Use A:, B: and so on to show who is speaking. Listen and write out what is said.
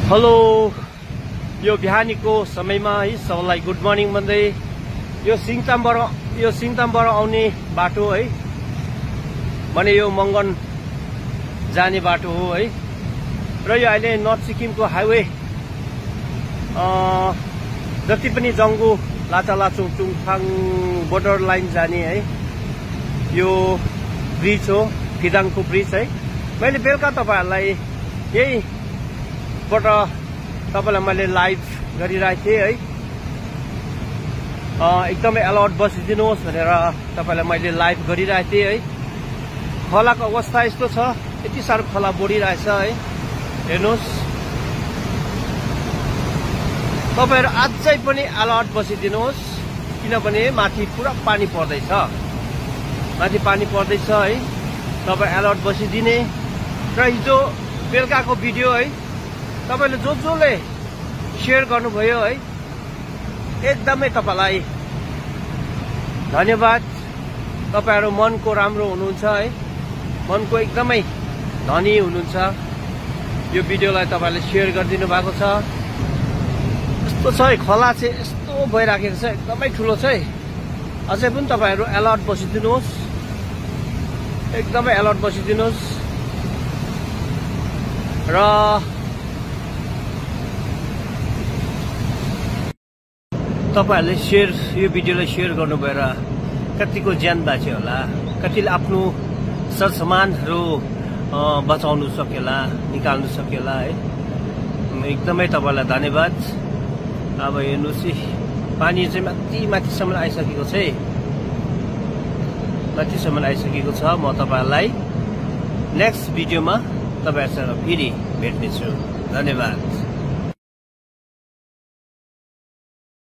A: Hello, यो बिहानीको समयमा है सबैलाई गुड मर्निङ भन्दै यो सिङतामबाट आउने बाटो है, भने यो मङ्गन जाने बाटो हो है। र यो अहिले नर्थ सिक्किमको हाइवे जति पनि जङ्गु लाचालाचुङ चुङथाङ बोर्डर लाइन जाने है यो ब्रिज हो, फिदाङको ब्रिज है। मैले बेलुका तपाईहरुलाई यहीबाट तपाईलाई मैले लाइभ गरिरहेको थिएँ है। एकदमै अलर्ट बसिदिनुहोस् भनेर तपाईलाई मैले लाइभ गरिरहेको थिएँ है। खोलाको अवस्था यस्तो छ, यति साह्रो खोला बढिरहेछ है, हेर्नुहोस्। तपाईहरु अझै पनि अलर्ट बसिदिनुहोस्, किनभने माथि पुरा पानी पर्दैछ, माथि पानी पर्दैछ है। तपाई अलर्ट बसिदिने। र हिजो बेलुकाको भिडियो है तपाईले जसले शेयर गर्नुभयो है, एकदमै तपाईलाई धन्यवाद। तपाईहरु मनको राम्रो हुनुहुन्छ है, मनको एकदमै धनी हुनुहुन्छ। यो भिडियोलाई तपाईले शेयर गरिदिनु भएको छ। यस्तो छ है, खोला चाहिँ यस्तो भइराखेको छ, एकदमै ठुलो छ है। अझै पनि तपाईहरु अलर्ट बसिदिनुहोस्, एकदमै अलर्ट बसिदिनुहोस्। र तपाईहरुले यो भिडियोलाई शेयर गर्नु भएर कतिको ज्यान बाँच्यो होला, कतिले आफ्नो सरसामानहरु बचाउनु सकेला, निकाल्नु सकेला है। एकदमै तपाईलाई धन्यवाद। अब हेर्नुस्, पानी चाहिँ माथिसम्म आइसकेको छ है, माथिसम्म आइसकेको छ। म तपाईहरुलाई नेक्स्ट भिडियोमा तपाईहरुसँग फेरि भेट्नेछु। धन्यवाद।